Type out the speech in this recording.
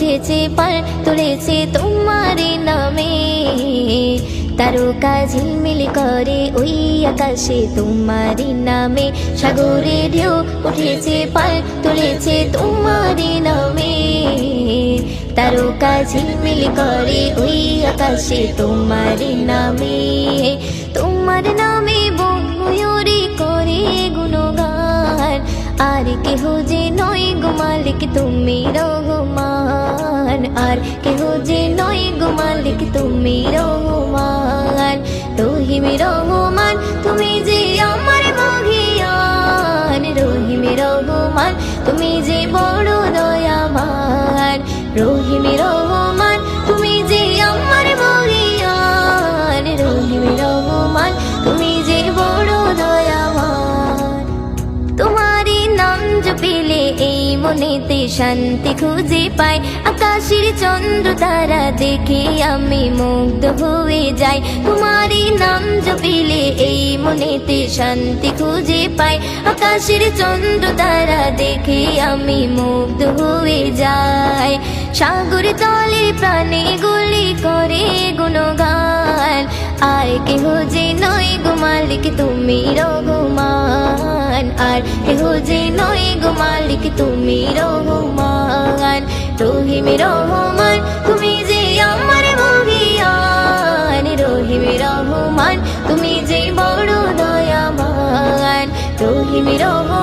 উঠেছে পাল তুলেছে তোমার নামে। তারকা ঝিলমিল করে ওই আকাশে তোমার নামে। সাগরে ঢেউ উঠেছে পাল তুলেছে তোমার নামে। তারকা ঝিলমিল করে ওই আকাশে তোমার নামে। তোমার নামে ময়ূরী করে গুণগান, আর কেহ যে নয় গো মালিক তুমি রহমান। আর কেহ যে নয় গো মালিক তুমি রহমান। রহিম রহমান তুমি যে আমার মহিয়ান। রহিম রহমান তুমি যে বড় দয়াবান। রহিম রহমান তুমি যে আমার মহিয়ান। রহিম রহমান তুমি যে বড় দয়াবান। তোমারই নাম জপিলে এই মনেতে শান্তি খুঁজে পাই। আকাশের চন্দ্র তারা দেখে আমি মুগ্ধ হয়ে যাই। তোমারই নাম জপিলে এই মনেতে শান্তি খুঁজে পাই। আকাশের চন্দ্র তারা দেখে আমি মুগ্ধ হয়ে যাই। সাগর তলে প্রাণে গুলি করে গুণগান, আর কেহ যে নয় গো মালিক তুমি রহমান। আর কেহ যে নয় গো মালিক তুমি রহমান। রহিম রহমান তুমি যে আমার মহিয়ান। রহিম রহমান তুমি যে বড় দয়াবান। রহিম রহমান